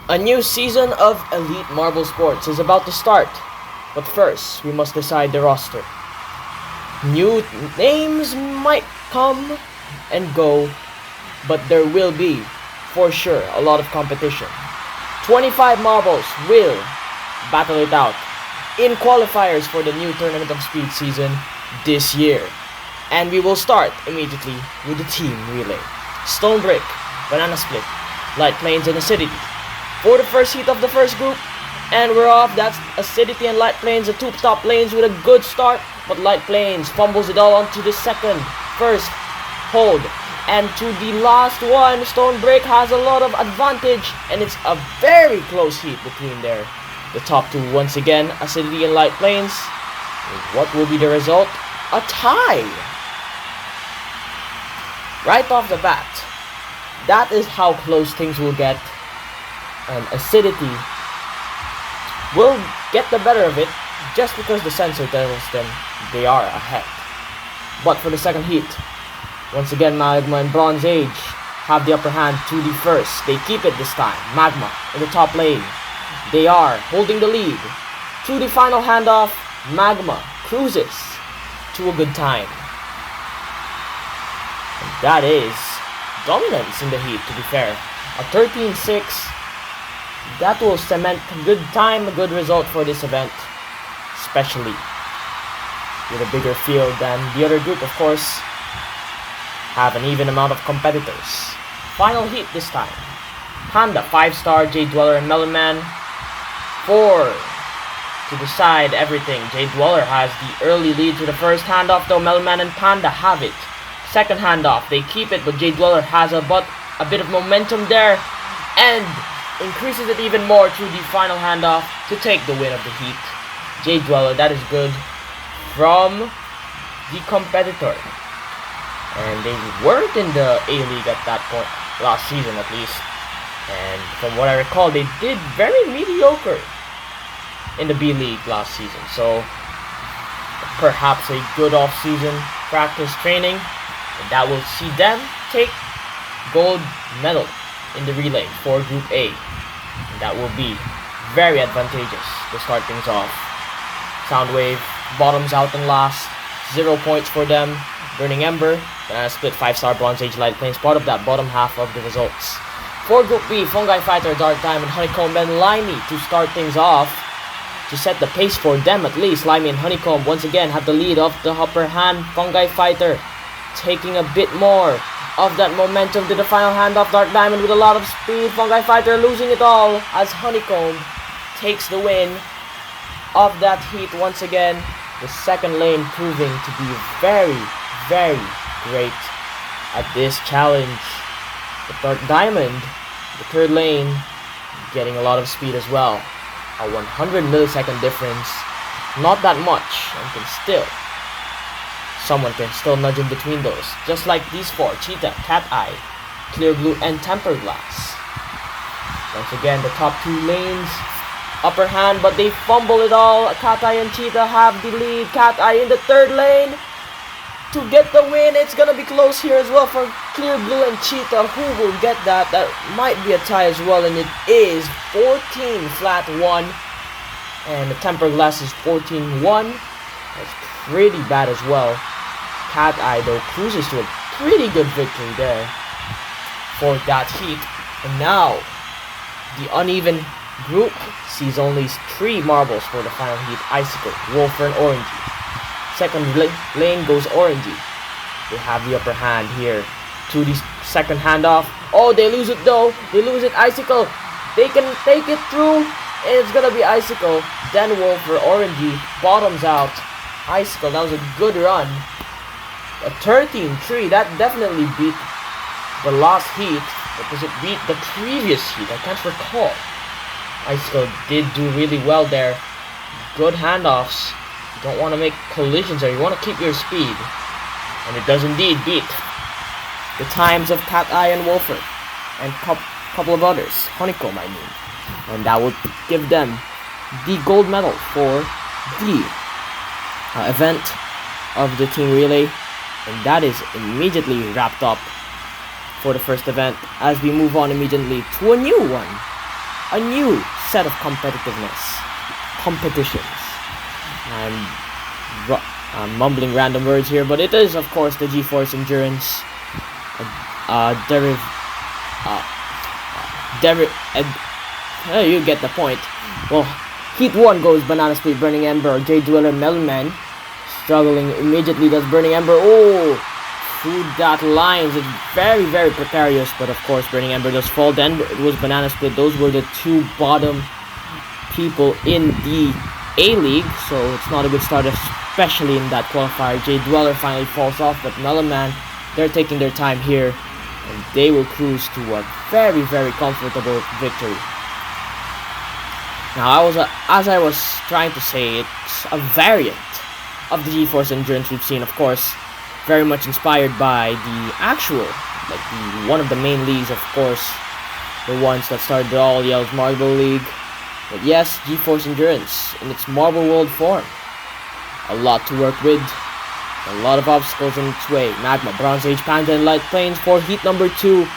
A new season of Elite Marble Sports is about to start, but first we must decide the roster. New names might come and go, but there will be, for sure, a lot of competition. 25 marbles will battle it out in qualifiers for the new Tournament of Speed season this year. And we will start immediately with the team relay. Stone Brick, Banana Split, Light Plains and Acidity for the first heat of the first group, and we're off. That's Acidity and Light Plains, the two top lanes with a good start, but Light Plains fumbles it all onto the first hold, and to the last one, Stone Break has a lot of advantage, and it's a very close heat between the top two. Once again, Acidity and Light Plains. What will be the result? A tie! Right off the bat, that is how close things will get. And Acidity will get the better of it just because the sensor tells them they are ahead. But for the second heat, once again Magma and Bronze Age have the upper hand to the first. They keep it this time. Magma in the top lane. They are holding the lead. To the final handoff, Magma cruises to a good time. And that is dominance in the heat, to be fair. A 13-6. That will cement a good time, a good result for this event, especially with a bigger field than the other group, of course, have an even amount of competitors. Final heat this time. Panda, 5-star, Jade Dweller, and Melon Man. 4 to decide everything. Jade Dweller has the early lead to the first handoff, though Melon Man and Panda have it. Second handoff, they keep it, but Jade Dweller has a bit of momentum there, and increases it even more to the final handoff to take the win of the heat. Jade Dweller, that is good from the competitor. And they weren't in the A-League at that point, last season at least. And from what I recall, they did very mediocre in the B-League last season. So perhaps a good off-season practice training, and that will see them take gold medal in the relay for Group A. And that will be very advantageous to start things off. Soundwave bottoms out and last. 0 points for them. Burning Ember, Banana Split, 5-star, Bronze Age, Light Plains, part of that bottom half of the results. For Group B, Fungi Fighter, Dark Diamond, Honeycomb, and Limey to start things off. To set the pace for them at least, Limey and Honeycomb once again have the lead of the upper hand. Fungi Fighter taking a bit more of that momentum to the final handoff. Dark Diamond with a lot of speed. Fungi Fighter losing it all as Honeycomb takes the win of that heat once again. The second lane proving to be very, very great at this challenge. But Dark Diamond, the third lane, getting a lot of speed as well. A 100 millisecond difference. Not that much, and someone can still nudge in between those. Just like these four, Cheetah, Cat Eye, Clear Blue, and Tempered Glass. Once again, the top two lanes, upper hand, but they fumble it all. Cat Eye and Cheetah have the lead. Cat Eye in the third lane to get the win. It's gonna be close here as well for Clear Blue and Cheetah. Who will get that? That might be a tie as well, and it is 14-1. And the Tempered Glass is 14-1. That's pretty bad as well. Cat Eye, though, cruises to a pretty good victory there for that heat. And now, the uneven group sees only 3 marbles for the final heat. Icicle, Wolfer, and Orangey. Second lane goes Orangey. They have the upper hand here to the second handoff. Oh, they lose it though. They lose it. Icicle, they can take it through. And it's gonna be Icicle. Then Wolfer, Orangey bottoms out. Icicle, that was a good run. A 13-3, that definitely beat the last heat. But does it beat the previous heat? I can't recall. Icicle did do really well there. Good handoffs. You don't want to make collisions there. You want to keep your speed. And it does indeed beat the times of Cat Eye and Wolfer. And couple of others. Honeycomb, I mean. And that would give them the gold medal for the event of the team relay. And that is immediately wrapped up for the first event as we move on immediately to a new one. a new set of competitions. I'm mumbling random words here, but it is of course the G-Force Endurance you get the point. Well, Heat 1 goes Banana Split, Burning Ember, Jade Dweller, Melon Man. Struggling immediately does Burning Ember. Oh, through that lines. It's very, very precarious, but of course Burning Ember does fall. Then it was Banana Split. Those were the two bottom people in the A-League, so it's not a good start, especially in that qualifier. Jade Dweller finally falls off, but Melon Man, they're taking their time here, and they will cruise to a very, very comfortable victory. Now, as I was trying to say, it's a variant of the G-Force Endurance we've seen, of course, very much inspired by the actual, one of the main leagues, of course, the ones that started all, Yellow's Marble League. But yes, G-Force Endurance in its Marble World form. A lot to work with, a lot of obstacles in its way. Magma, Bronze Age, Panda, and Light Plains for Heat number 2.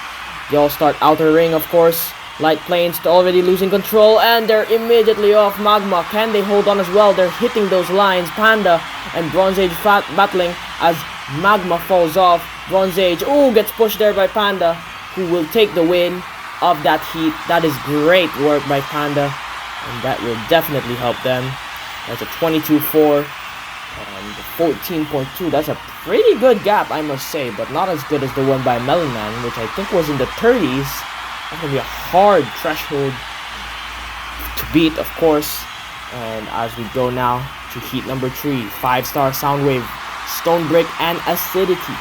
They all start Outer Ring, of course. Light Plains already losing control, and they're immediately off. Magma, can they hold on as well? They're hitting those lines. Panda and Bronze Age battling as Magma falls off. Bronze Age, gets pushed there by Panda, who will take the win of that heat. That is great work by Panda, and that will definitely help them. That's a 22-4 and 14.2. That's a pretty good gap, I must say, but not as good as the one by Melon Man, which I think was in the 30s. That's going to be a hard threshold to beat, of course. And as we go now to heat number 3, 5-star Soundwave, Stone Brick, and Acidity.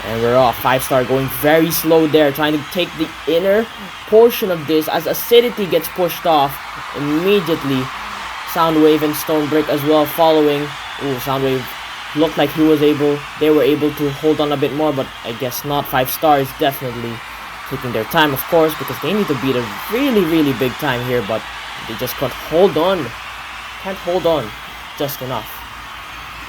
And we're off. 5-star going very slow there, trying to take the inner portion of this as Acidity gets pushed off immediately. Soundwave and Stone Brick as well following. Soundwave looked like they were able to hold on a bit more, but I guess not. 5-star is definitely taking their time, of course, because they need to beat a really, really big time here, but they just can't hold on. Can't hold on just enough.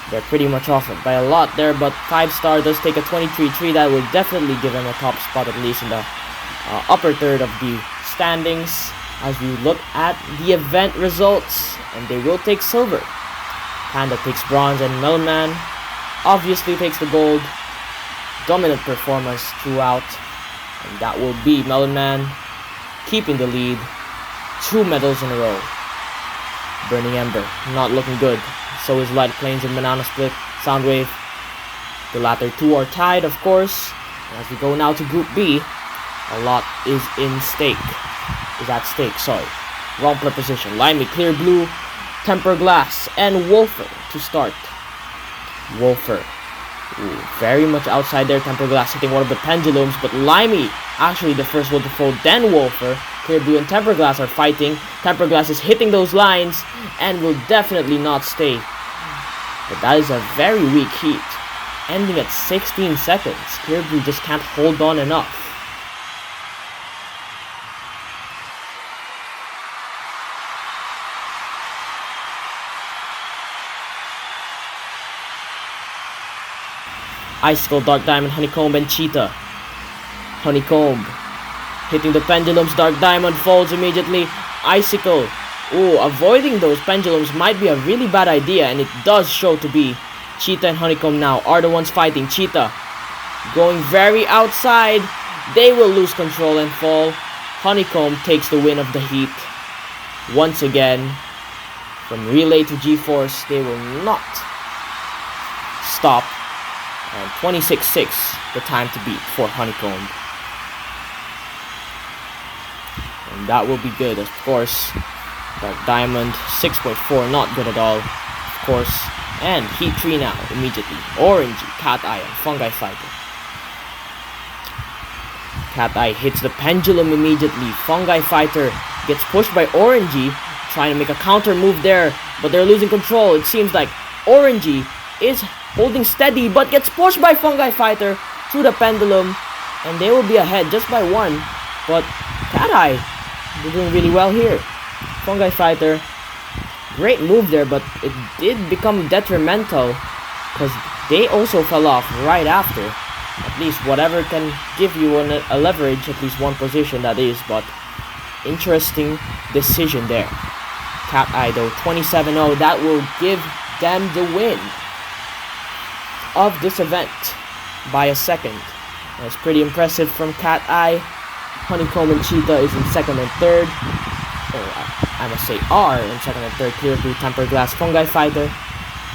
They're pretty much off by a lot there, but 5-star does take a 23-3. That will definitely give them a top spot, at least in the upper third of the standings, as we look at the event results, and they will take silver. Panda takes bronze, and Melon Man obviously takes the gold. Dominant performance throughout, and that will be Melon Man keeping the lead. 2 medals in a row. Burning Ember not looking good. So is Light Plains and Banana Split. Soundwave, the latter two are tied, of course. And as we go now to Group B, a lot is at stake, sorry. Wrong preposition. Limey, Clear Blue, Temper Glass, and Wolfer to start. Wolfer, very much outside there. Temper Glass hitting one of the pendulums, but Limey actually the first one to fall, then Wolfer. Clear Blue and Temper Glass are fighting. Temper Glass is hitting those lines and will definitely not stay. But that is a very weak heat, ending at 16 seconds. Clear Blue just can't hold on enough. Icicle, Dark Diamond, Honeycomb, and Cheetah. Honeycomb hitting the pendulums. Dark Diamond falls immediately. Icicle, avoiding those pendulums might be a really bad idea, and it does show to be. Cheetah and Honeycomb now are the ones fighting. Cheetah going very outside. They will lose control and fall. Honeycomb takes the win of the heat. Once again, from Relay to G-Force, they will not stop. And 26-6, the time to beat for Honeycomb. And that will be good, of course. Dark Diamond, 6.4, not good at all, of course. And Heat 3 now, immediately. Orangey, Cat Eye, and Fungi Fighter. Cat Eye hits the pendulum immediately. Fungi Fighter gets pushed by Orangey, trying to make a counter move there, but they're losing control. It seems like Orangey is holding steady, but gets pushed by Fungi Fighter through the pendulum, and they will be ahead just by 1. But Cat Eye, they're doing really well here. Fungi Fighter, great move there, but it did become detrimental because they also fell off right after. At least whatever can give you a leverage, at least one position that is, but interesting decision there. Cat Eye though, 27-0, that will give them the win of this event by a second. That's pretty impressive from Cat Eye. Honeycomb and Cheetah is in second and third. I must say are in second and third, clear through Tempered Glass Fungi Fighter.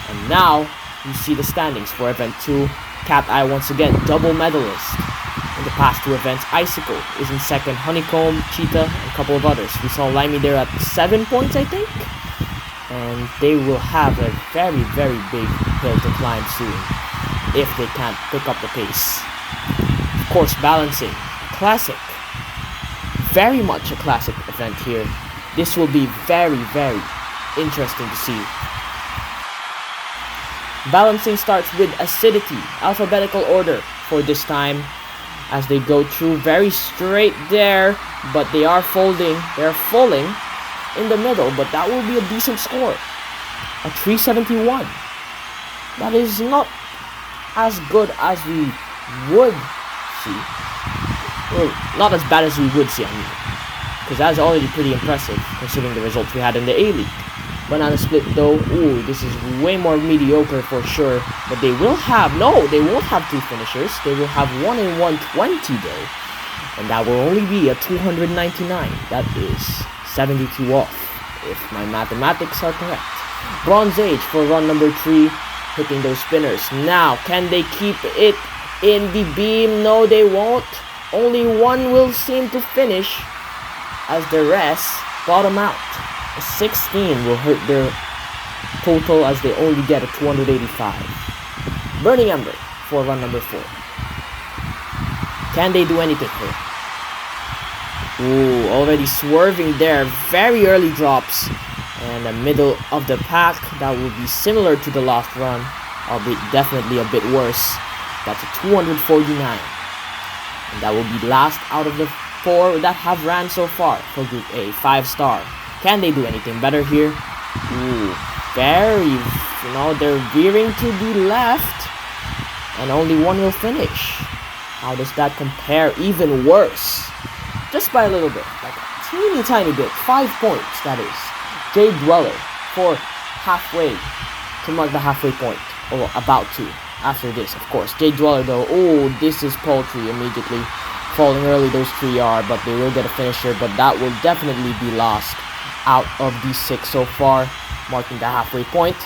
And now you see the standings for event 2. Cat Eye once again double medalist in the past 2 events. Icicle is in second, Honeycomb, Cheetah, and a couple of others. We saw Limey there at 7 points, I think. And they will have a very, very big hill to climb soon if they can't pick up the pace. Of course, balancing, classic. Very much a classic event here. This will be very, very interesting to see. Balancing starts with acidity, alphabetical order for this time, as they go through very straight there, but they are folding. They're falling in the middle, but that will be a decent score. A 371. That is not as good as we would see. Well, not as bad as we would see, I mean. Because that's already pretty impressive, considering the results we had in the A-League. Banana Split though, ooh, this is way more mediocre for sure. But they will have, no, they won't have 2 finishers. They will have 1 in 120 though. And that will only be a 299. That is 72 off, if my mathematics are correct. Bronze Age for run number 3, hitting those spinners. Now, can they keep it in the beam? No, they won't. Only one will seem to finish, as the rest bottom out. A 16 will hurt their total, as they only get a 285. Burning Ember for run number 4. Can they do anything here? Ooh, already swerving there. Very early drops. And the middle of the pack, that will be similar to the last run, albeit definitely a bit worse. That's a 249. And that will be last out of the 4 that have ran so far for Group A. 5-star. Can they do anything better here? Ooh, very, they're veering to the left. And only one will finish. How does that compare? Even worse. Just by a little bit. Like a teeny tiny bit. 5 points, that is. Jade Dweller for halfway. To mark the halfway point. Or about to. After this, of course. Jade Dweller though. Oh, this is paltry immediately. Falling early, those 3 are. But they will get a finisher. But that will definitely be lost out of these 6 so far. Marking the halfway point.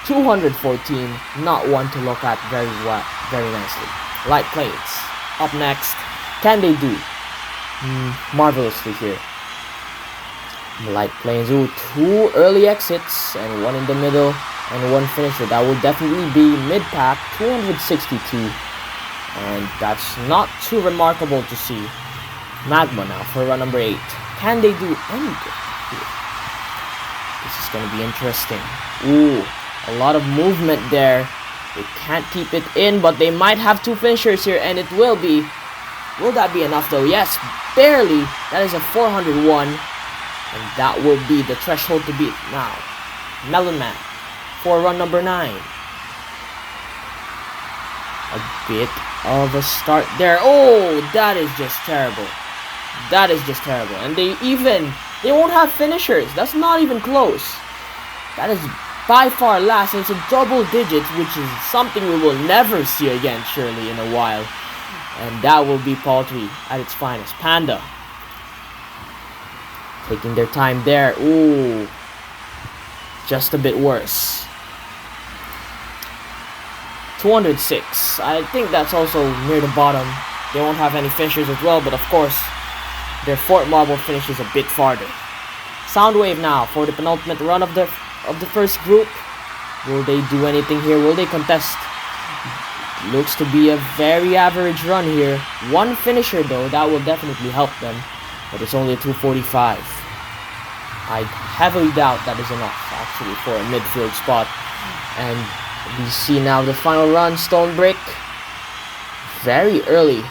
214. Not one to look at very well. Very nicely. Light Plains. Up next. Can they do marvelously here? Light Plains. Ooh, 2 early exits. And 1 in the middle. And 1 finisher. That will definitely be mid-pack. 262. And that's not too remarkable to see. Magma now for run number 8. Can they do anything here? This is going to be interesting. Ooh, a lot of movement there. They can't keep it in, but they might have 2 finishers here, and it will be. Will that be enough though? Yes, barely. That is a 401. And that will be the threshold to beat now. Melon Man for run number 9. A bit of a start there. Oh, that is just terrible. That is just terrible. And they won't have finishers. That's not even close. That is by far last. And it's a double digits, which is something we will never see again, surely, in a while. And that will be paltry at its finest. Panda. Taking their time there. Ooh. Just a bit worse. 206. I think that's also near the bottom. They won't have any finishers as well, but of course, their Fort Marble finishes a bit farther. Soundwave now for the penultimate run of the first group. Will they do anything here? Will they contest? Looks to be a very average run here. 1 finisher though, that will definitely help them. But it's only a 245. I heavily doubt that is enough, actually, for a midfield spot. And we see now the final run, Stone Brick. Very early,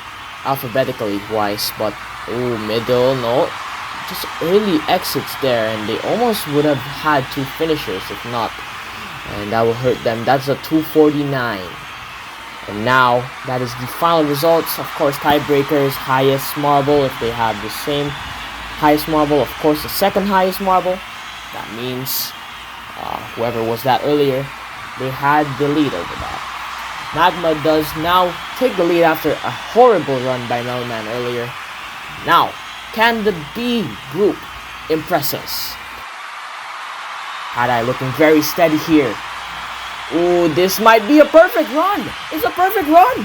alphabetically wise, but oh, middle, no. Just early exits there, and they almost would have had 2 finishers if not. And that will hurt them. That's a 249. And now, that is the final results. Of course, tiebreakers, highest marble, if they have the same highest marble. Of course, the second highest marble. That means whoever was that earlier, they had the lead over that. Magma does now take the lead after a horrible run by Melman earlier. Now, can the B group impress us? Cat-Eye looking very steady here. Ooh, this might be a perfect run. It's a perfect run.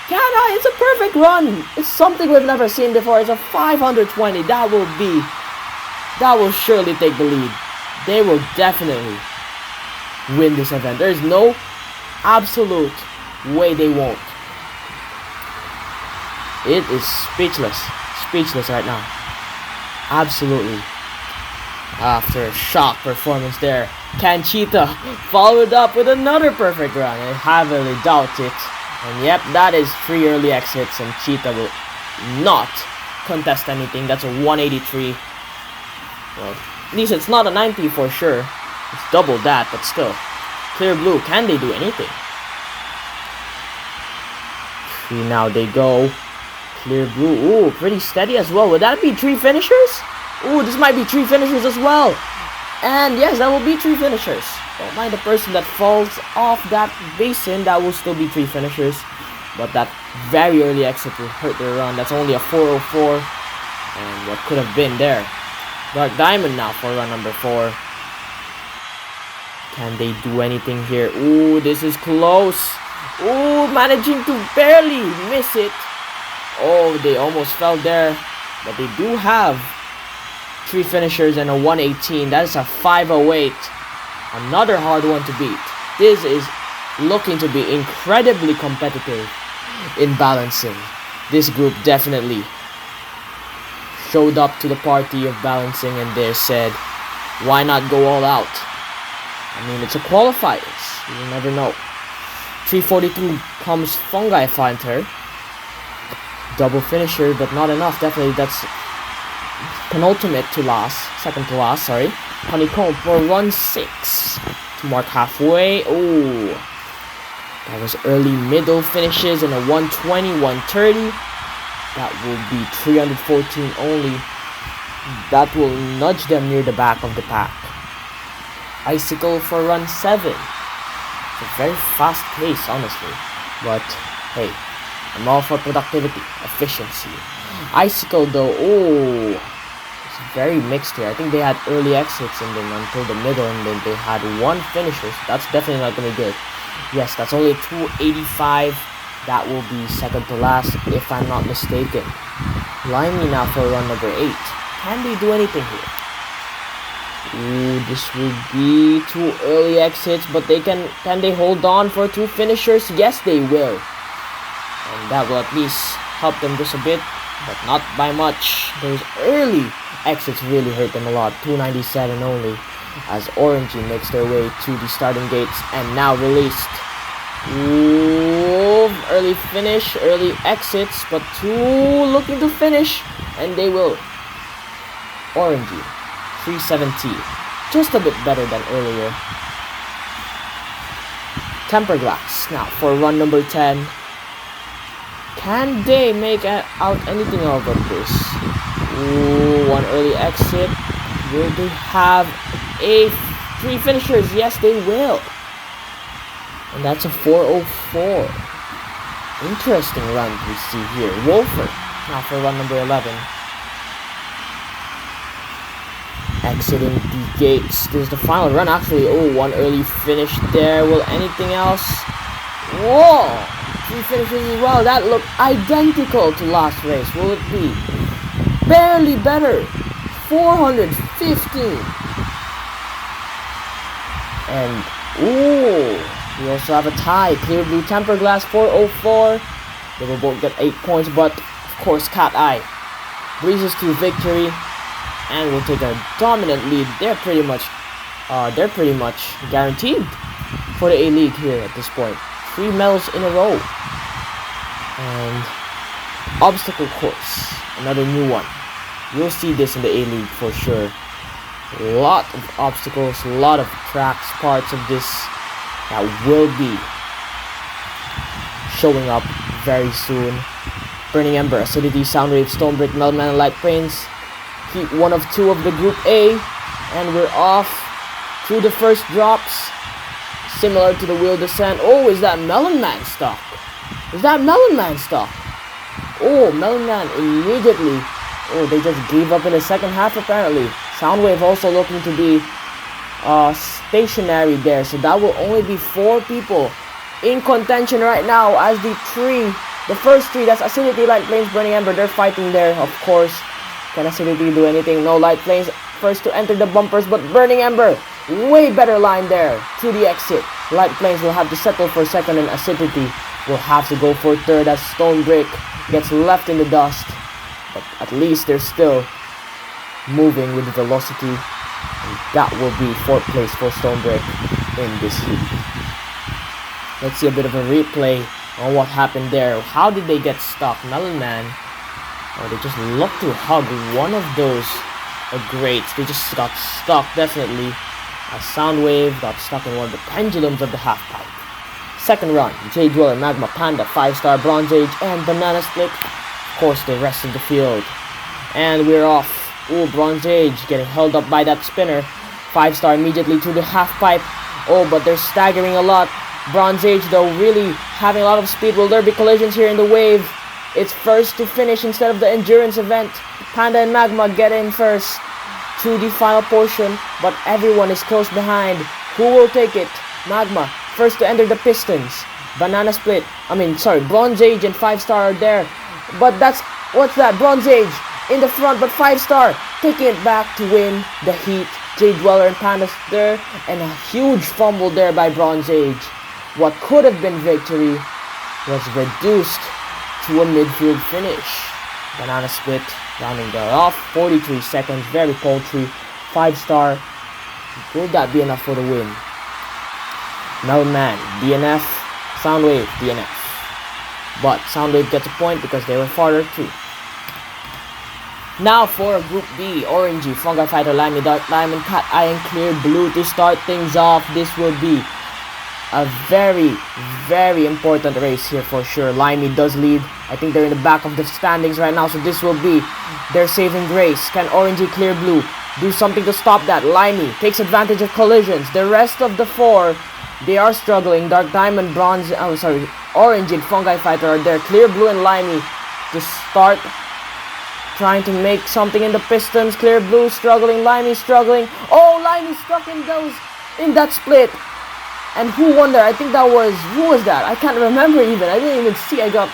Cat-Eye, it's a perfect run. It's something we've never seen before. It's a 520. That will surely take the lead. They will definitely win this event. There's no absolute way they won't. It is speechless right now. Absolutely. After a shock performance there, can Cheetah follow it up with another perfect run? I heavily doubt it. And yep, that is 3 early exits, and Cheetah will not contest anything. That's a 183. Well, at least it's not a 90 for sure. It's double that, but still. Clear Blue, can they do anything? Now they go. Clear Blue, ooh, pretty steady as well. Would that be 3 finishers? Ooh, this might be 3 finishers as well. And yes, that will be 3 finishers. Don't mind the person that falls off that basin. That will still be 3 finishers. But that very early exit will hurt their run. That's only a 404. And what could have been there? Dark Diamond now for run number 4. Can they do anything here? Ooh, this is close. Ooh, managing to barely miss it. Oh, they almost fell there. But they do have 3 finishers and a 118. That is a 508. Another hard one to beat. This is looking to be incredibly competitive in balancing. This group definitely showed up to the party of balancing, and they said, why not go all out? I mean, it's a qualifiers. You never know. 342 comes Fungi Fighter. Double finisher, but not enough. Definitely, that's penultimate to last. Second to last, sorry. Honeycomb for run 6. To mark halfway. Oh, that was early middle finishes and a 120, 130. That will be 314 only. That will nudge them near the back of the pack. Icicle for run 7. It's a very fast pace, honestly. But, hey, I'm all for productivity, efficiency. Icicle, though, oh, it's very mixed here. I think they had early exits and then until the middle, and then they had 1 finisher. So that's definitely not going to be good. Yes, that's only 285. That will be second to last, if I'm not mistaken. Limey now for run number 8. Can they do anything here? Ooh, this will be 2 early exits, but they can they hold on for 2 finishers? Yes, they will. And that will at least help them just a bit, but not by much. Those early exits really hurt them a lot. 297 only, as Orangey makes their way to the starting gates and now released. Ooh, early finish, early exits, but 2 looking to finish, and they will. Orangey, 370, just a bit better than earlier. Temper Glass now for run number 10. Can they make out anything out of this? Ooh, 1 early exit. Will they have 3 finishers? Yes, they will. And that's a 404. Interesting run we see here. Wolfer now for run number 11. Exiting the gates. This is the final run actually. Oh, 1 early finish there. Will anything else? Whoa! 3 finishes as well. That looked identical to last race. Will it be? Barely better. 415. And, ooh, we also have a tie. Clear Blue Temper Glass 404. They will both get 8 points, but of course Cat-Eye breezes to victory and will take a dominant lead. They're pretty much guaranteed for the A-League here at this point. 3 medals in a row. And obstacle course, another new one. You'll see this in the A-League for sure. A lot of obstacles, a lot of tracks, parts of this that will be showing up very soon. Burning Ember, Acidity, Soundwave, Stonebrick, Meltman, and Light Plains. Heat 1 of 2 of the Group A. And we're off through the first drops. Similar to the Wheel Descent. Oh, is that Melon Man stuck? Is that Melon Man stuck? Oh, Melon Man immediately. Oh, they just gave up in the second half apparently. Soundwave also looking to be stationary there. So that will only be 4 people in contention right now as the first 3, that's Acidity, Light Plains, Burning Ember. They're fighting there, of course. Can Acidity do anything? No. Light Plains first to enter the bumpers, but Burning Ember, way better line there through the exit. Light Plains will have to settle for second, and Acidity will have to go for third as Stonebrick gets left in the dust. But at least they're still moving with velocity, and that will be 4th place for Stonebrick in this heat. Let's see a bit of a replay on what happened there. How did they get stuck? Melon Man, oh, they just looked to hug one of those grates. They just got stuck, definitely. A Soundwave got stuck in one of the pendulums of the half pipe. Second run, J Dweller, Magma, Panda, 5-star, Bronze Age, and Banana Split. Of course, the rest of the field. And we're off. Ooh, Bronze Age getting held up by that spinner. 5-star immediately to the half pipe. Oh, but they're staggering a lot. Bronze Age, though, really having a lot of speed. Will there be collisions here in the wave? It's first to finish instead of the endurance event. Panda and Magma get in first to the final portion, but everyone is close behind. Who will take it? Magma, first to enter the pistons. Banana Split, Bronze Age and 5-star are there. But what's that? Bronze Age in the front, but 5-star taking it back to win the heat. J Dweller and Panda there, and a huge fumble there by Bronze Age. What could have been victory was reduced to a midfield finish. Banana Split rounding that off. 43 seconds, very paltry. 5-star. Will that be enough for the win? Melon Man, DNF. Soundwave, DNF. But Soundwave gets a point because they were farther too. Now for Group B, Orangey, Fungi Fighter, Limey, Dark Diamond, Cat Eye, and Clear Blue to start things off. This will be a very, very important race here for sure. Limey does lead. I think they're in the back of the standings right now, so this will be their saving grace. Can Orangey, Clear Blue do something to stop that? Limey takes advantage of collisions. The rest of the 4, they are struggling. Dark Diamond, Orange and Fungi Fighter are there. Clear Blue and Limey to start trying to make something in the pistons. Clear Blue struggling, Limey struggling. Oh, Limey stuck in that split. And who won there? I think who was that? I can't remember even. I didn't even see. I got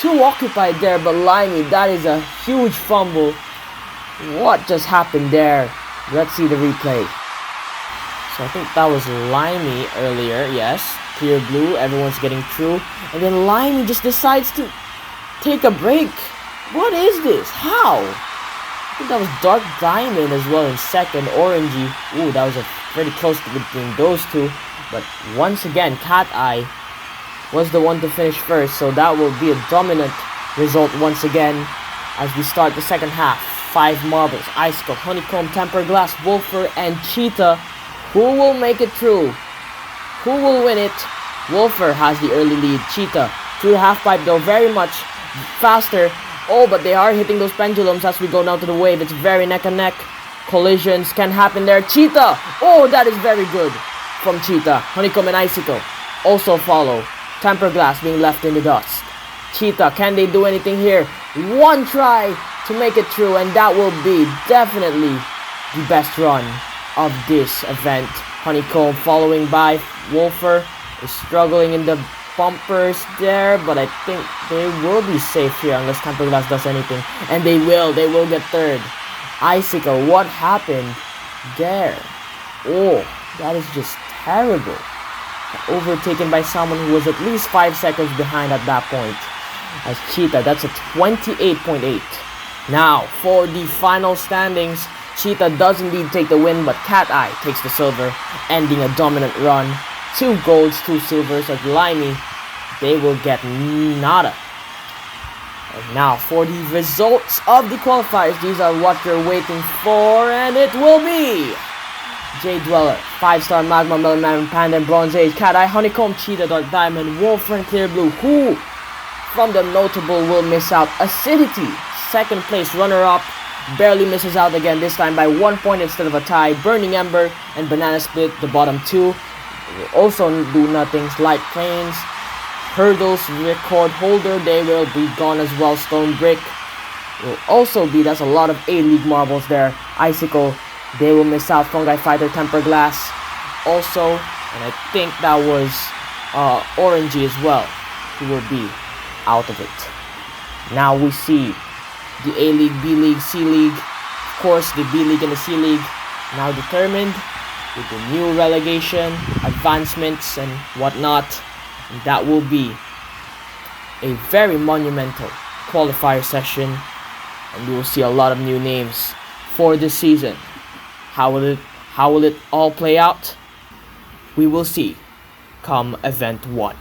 too occupied there. But Limey, that is a huge fumble. What just happened there? Let's see the replay. So I think that was Limey earlier. Yes, Clear Blue. Everyone's getting through. And then Limey just decides to take a break. What is this? How? I think that was Dark Diamond as well in second. Orangey. Ooh, that was a pretty close between those two. But once again, Cat Eye was the one to finish first. So that will be a dominant result once again as we start the second half. 5 marbles, Icicle, Honeycomb, Tempered Glass, Wolfer, and Cheetah. Who will make it through? Who will win it? Wolfer has the early lead. Cheetah through the half pipe though, very much faster. Oh, but they are hitting those pendulums as we go down to the wave. It's very neck and neck. Collisions can happen there. Cheetah! Oh, that is very good from Cheetah. Honeycomb and Icicle also follow. Tempered Glass being left in the dust. Cheetah, can they do anything here? One try to make it through, and that will be definitely the best run of this event. Honeycomb following by Wolfer is struggling in the bumpers there, but I think they will be safe here unless Tempered Glass does anything. And they will get third. Icicle, what happened there? Oh, that is just terrible. Overtaken by someone who was at least 5 seconds behind at that point. As Cheetah, that's a 28.8. Now, for the final standings, Cheetah does indeed take the win, but Cat Eye takes the silver, ending a dominant run. 2 golds, 2 silvers. At Limey, they will get nada. And now, for the results of the qualifiers, these are what you're waiting for, and it will be Jade Dweller, 5-star Magma Melon Panda and Bronze Age, Cat Eye, Honeycomb, Cheetah, Dark Diamond, Wolf and Clear Blue, who from the notable will miss out. Acidity, second place runner-up, barely misses out again, this time by 1 point instead of a tie. Burning Ember and Banana Split, the bottom two, will also do nothing. Light Plains, Hurdles, Record Holder, they will be gone as well. Stone Brick will also be, that's a lot of A-League marbles there. Icicle, they will miss out. Fungi Fighter, Temper Glass also, and I think that was Orangey as well, who will be out of it. Now we see the A-League, B-League, C-League, of course the B-League and the C-League now determined with the new relegation, advancements and whatnot. And that will be a very monumental qualifier session, and we will see a lot of new names for this season. How will it all play out? We will see come event 1.